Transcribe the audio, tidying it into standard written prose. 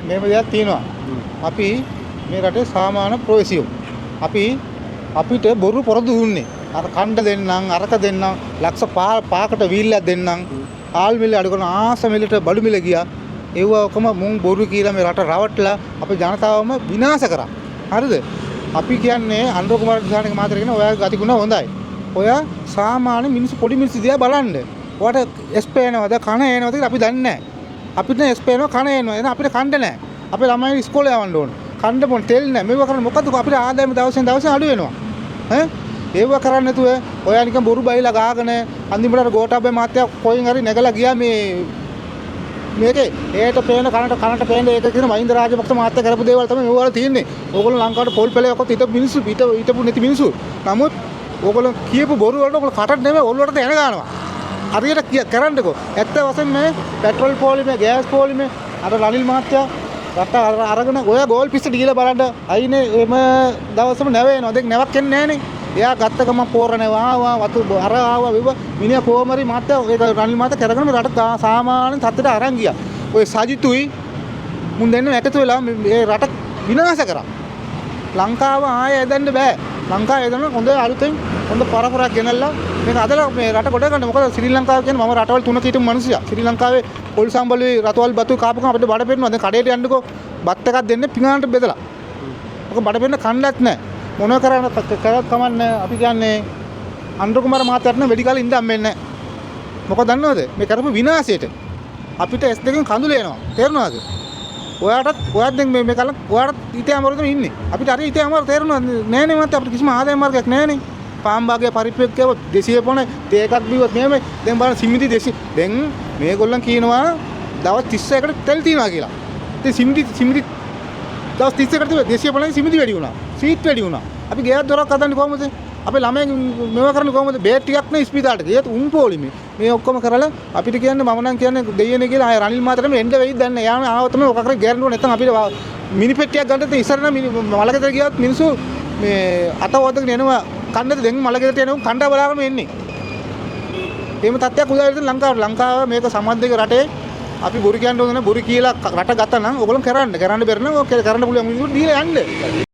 මේව දෙයක් තියෙනවා. අපි මේ රටේ සාමාන්‍ය ප්‍රවේශියෝ. අපිට බොරු පොරොන්දු දුන්නේ. අර කණ්ඩ දෙන්නම්, අරක දෙන්නම්, ලක්ෂ 5කට වීල්ලක් දෙන්නම්. ආල් මිල අඩු කරන ආස මිලට බඩු මිල ගියා. ඒව ඔක්කොම මුන් බොරු කියලා මේ රට රවට්ටලා අපේ ජනතාවම විනාශ කරා. හරිද? අපි කියන්නේ අනුර කුමාර දිසානායක මහත්තයා කියන ඔයාගේ ගතිගුණ හොඳයි. ඔයා සාමාන්‍ය මිනිස්සු පොඩි මිනිස්සු දිහා බලන්න. ඔයාට එස්පේනවද කන එනවද කියලා අපි දන්නේ නැහැ. අපිට එස්පේනව කන එනවා. එහෙනම් අපිට කණ්ඩ නැහැ. අපේ ළමයි ඉස්කෝලේ යවන්න ඕන. කණ්ඩ පොන් තෙල් නැහැ. මේව කරන්නේ මොකද්ද? අපිට ආදායම දවසෙන් දවස අඩු වෙනවා. ඈ ඒව කරන්නේ නැතුව ඔයා නිකන් බොරු බයිලා ගාගෙන අන්තිමට ගෝඨාභය මහත්තයා කොයින් හරි නැගලා ගියා මේකේ ඒට පේන කනට පේන ඒක කියන මහින්ද රාජපක්ෂ මහත්තයා කරපු දේවල් තමයි මේ වල තියෙන්නේ. ඕගොල්ලෝ ලංකාවට පොල් පෙළේ ඔක්කොත් හිටපු මිනිස්සු හිටපු නැති මිනිස්සු. නමුත් ඕගොල්ලෝ කියපු බොරු වලට ඕගොල්ලෝ කටට නෙමෙයි ඔළුවට එන ගන්නවා. හරියට කරන්නකෝ. ඇත්ත වශයෙන්ම මේ පෙට්‍රල් පොලිමේ ගෑස් පොලිමේ අර රනිල් මහත්තයා රට අරගෙන ඔය ගෝල් පිස්සට ගිහලා බලන්න අයිනේ එම දවසම නැවෙනවා. දෙක් නැවක් එන්නේ නැහනේ. එයා ගත්ත ගම පෝරනවා ආවා වතු අර ආවා විව මිනිහා කොමරි මහත්තයා ඒක රනිල් මහත්තයා කරගෙන රට සාමාන්‍ය තත්ත්වයට අරන් ගියා. ඔය සජිතුයි මුන් දෙන්නම එකතු වෙලා මේ රට විනාශ කරා. ලංකාව ආයෙ ඇදන්න බෑ. ලංකාව ඇදන්න හොඳ අලුතෙන් හොඳ පරපරක් ගෙනල්ලා මේක අදලා මේ රට කොට ගන්න. මොකද ශ්‍රී ලංකාව කියන්නේ මම රටවල් 3ක හිටපු මිනිස්සයා. ශ්‍රී ලංකාවේ පොල් සම්බලුයි රතවල් බතු කාපු කම අපිට බඩ පෙන්නවා. දැන් කඩේට යන්නකෝ බත් එකක් දෙන්න පිඟානට බෙදලා. ඔක බඩ පෙන්න කන්නත් නැහැ. මොන කරන්න කරත් කමන්නේ. අපි කියන්නේ අනුර කුමාර මහත්තයාට නම් වෙඩි කාලේ ඉඳන් හම්බෙන්නේ නැහැ. මොකද දන්නවද? මේ කරපු විනාශයට අපිට S2 කඳුල එනවා. තේරුණාද? ඔයාත් දැන් මේ කල ඔයාට ඉතේ අමාරුද ඉන්නේ. අපිට හරි ඉතේ අමාරු තේරුණාද? නෑනේ මත අපිට කිසිම ආදායම් මාර්ගයක් නෑනේ. පාම්බාගේ පරිප්පෙක්කව 200 පොණ තේ එකක් බිව්වත් මෙහෙම දැන් බලන්න සිමිති 200 දැන් මේගොල්ලන් කියනවා දවස් 31කට තෙල් තියනවා කියලා. ඉතින් සිමිති දවස් 31කට 200 පොණේ සිමිති වැඩි වුණා. සීට් වැඩි වුණා. අපි ගෙයක් දොරක් හදන්නේ කොහොමද? අපේ ළමයි මේවා කරන්නේ කොහොමද? බේත් ටිකක් නේ ස්පීතාලට. ඒත් උන් පොලිමේ. මේ ඔක්කොම කරලා අපිට කියන්නේ මම නම් කියන්නේ දෙයියනේ කියලා ආය රනිල් මාතරම එන්න වෙයිද දන්නේ. යාම ආව තමයි ඔක කරේ ගෑරන්ටුව නැත්නම් අපිට මිනි පෙට්ටියක් ගන්න තේ ඉස්සර නම් මලකෙතර ගියත් මිනිස්සු මේ අත වදගෙන එනවා කන්නද දැන් මලකෙතට එනවා කණ්ඩා බලාගෙන එන්නේ. එහෙම තත්ත්වයක් උදාහරණ ලංකාව මේක සමාජික රටේ අපි බොරු කියන්න ඕන නැහැ. බොරු කියලා රට ගත්තා නම් ඕගොල්ලෝ කරන්න බැරි නම් ඕක කරන්න පුළුවන් මිනිස්සුන්ට දීලා යන්න.